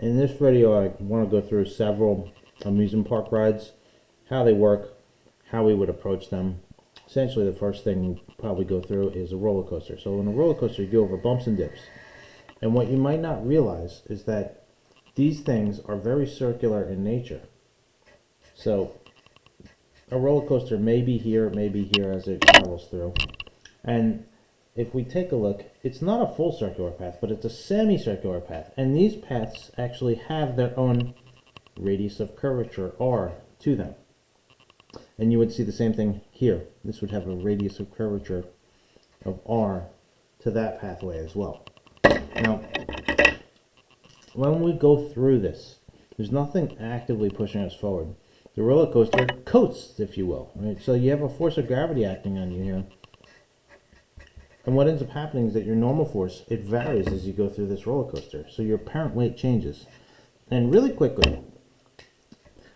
In this video, I want to go through several amusement park rides, how they work, how we would approach them. Essentially, the first thing we probably go through is a roller coaster. So in a roller coaster, you go over bumps and dips. And what you might not realize is that these things are very circular in nature. So a roller coaster may be here as it travels through. And if we take a look, it's not a full circular path, but it's a semicircular path. And these paths actually have their own radius of curvature, r, to them. And you would see the same thing here. This would have a radius of curvature of r to that pathway as well. Now, when we go through this, there's nothing actively pushing us forward. The roller coaster coasts, if you will. Right? So you have a force of gravity acting on you here. And what ends up happening is that your normal force, it varies as you go through this roller coaster. So your apparent weight changes. And really quickly,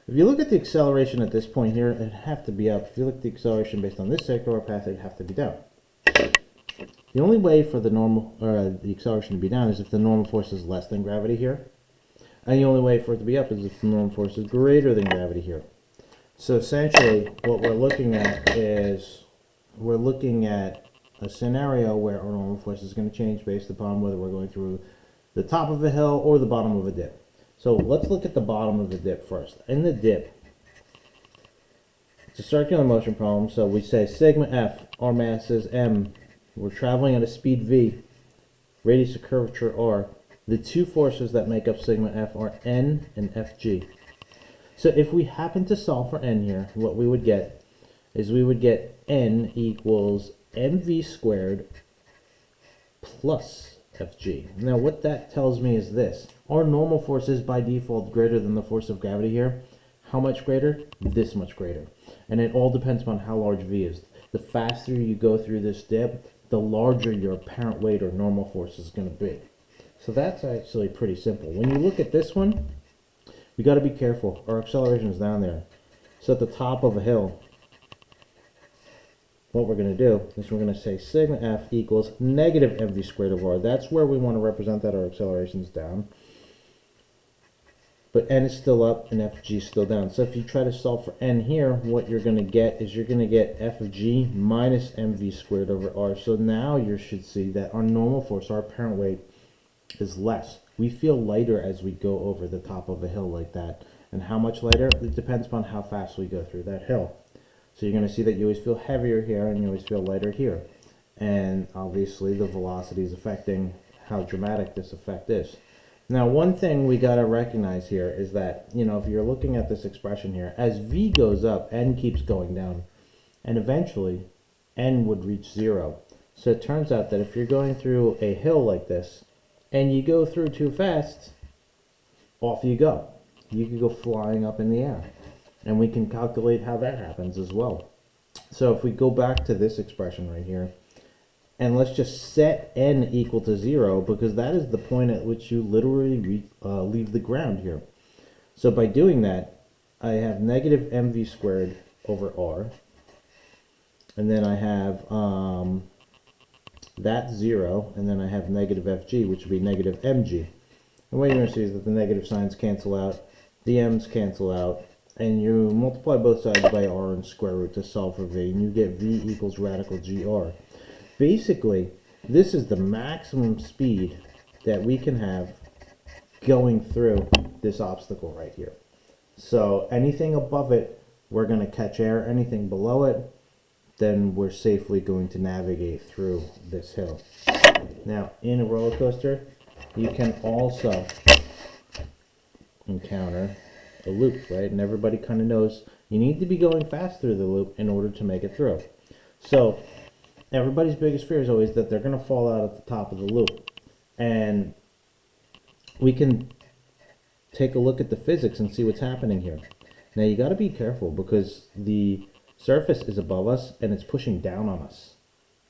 if you look at the acceleration at this point here, it'd have to be up. If you look at the acceleration based on this circular path, it'd have to be down. The only way for the acceleration to be down is if the normal force is less than gravity here. And the only way for it to be up is if the normal force is greater than gravity here. So essentially, what we're looking at is we're looking at a scenario where our normal force is going to change based upon whether we're going through the top of a hill or the bottom of a dip. So let's look at the bottom of the dip first. In the dip, it's a circular motion problem, so we say sigma f, our mass is m, we're traveling at a speed v, radius of curvature r. The two forces that make up sigma f are n and fg. So if we happen to solve for n here, what we would get is we would get n equals mv squared plus fg. Now what that tells me is this. Our normal force is by default greater than the force of gravity here. How much greater? This much greater. And it all depends upon how large v is. The faster you go through this dip, the larger your apparent weight or normal force is going to be. So that's actually pretty simple. When you look at this one, we got to be careful. Our acceleration is down there. So at the top of a hill, what we're going to do is we're going to say sigma f equals negative mv squared over r. That's where we want to represent that our acceleration is down. But n is still up and fg is still down. So if you try to solve for n here, what you're going to get is you're going to get f of g minus mv squared over r. So now you should see that our normal force, our apparent weight, is less. We feel lighter as we go over the top of a hill like that. And how much lighter? It depends upon how fast we go through that hill. So you're going to see that you always feel heavier here and you always feel lighter here. And obviously the velocity is affecting how dramatic this effect is. Now one thing we got to recognize here is that, if you're looking at this expression here, as v goes up, n keeps going down. And eventually n would reach 0. So it turns out that if you're going through a hill like this and you go through too fast, off you go. You could go flying up in the air. And we can calculate how that happens as well. So if we go back to this expression right here, and let's just set n equal to 0, because that is the point at which you literally leave the ground here. So by doing that, I have negative mv squared over r, and then I have that 0, and then I have negative fg, which would be negative mg. And what you're going to see is that the negative signs cancel out, the m's cancel out, and you multiply both sides by r and square root to solve for v, and you get v equals radical gr. Basically, this is the maximum speed that we can have going through this obstacle right here. So anything above it, we're going to catch air. Anything below it, then we're safely going to navigate through this hill. Now, in a roller coaster, you can also encounter a loop, right? And everybody kind of knows you need to be going fast through the loop in order to make it through. So everybody's biggest fear is always that they're going to fall out at the top of the loop. And we can take a look at the physics and see what's happening here. Now you got to be careful because the surface is above us and it's pushing down on us.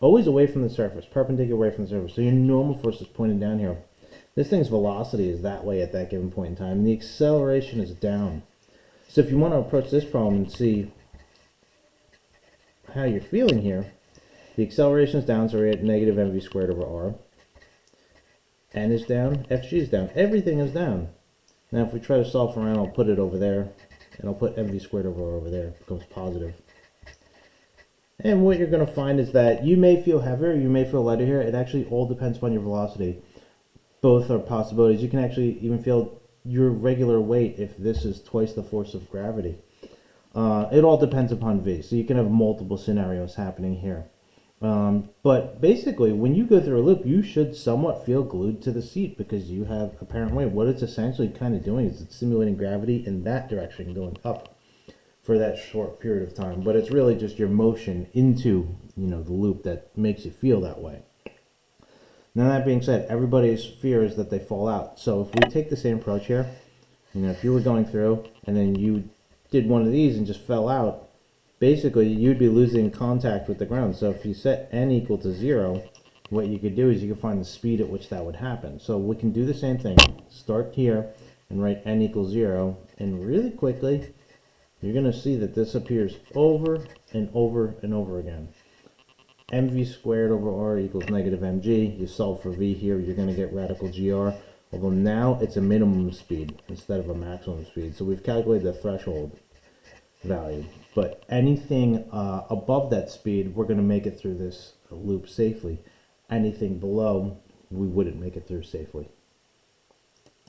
Always away from the surface, perpendicular away from the surface. So your normal force is pointing down here. This thing's velocity is that way at that given point in time, and the acceleration is down. So if you want to approach this problem and see how you're feeling here, the acceleration is down, so we're at negative mv squared over r. N is down, fg is down, everything is down. Now if we try to solve for n, I'll put it over there, and I'll put mv squared over there. It becomes positive. And what you're going to find is that you may feel heavier, you may feel lighter here. It actually all depends upon your velocity. Both are possibilities. You can actually even feel your regular weight if this is twice the force of gravity. It all depends upon v. So you can have multiple scenarios happening here. But basically, when you go through a loop, you should somewhat feel glued to the seat because you have apparent weight. What it's essentially kind of doing is it's simulating gravity in that direction going up for that short period of time, but it's really just your motion into, the loop that makes you feel that way. Now that being said, everybody's fear is that they fall out. So if we take the same approach here, if you were going through and then you did one of these and just fell out, basically you'd be losing contact with the ground. So if you set n equal to 0, what you could do is you could find the speed at which that would happen. So we can do the same thing. Start here and write n equals 0, and really quickly you're going to see that this appears over and over and over again. mv squared over r equals negative mg. You solve for v here, you're going to get radical gr. Although now it's a minimum speed instead of a maximum speed. So we've calculated the threshold value. But anything above that speed, we're going to make it through this loop safely. Anything below, we wouldn't make it through safely.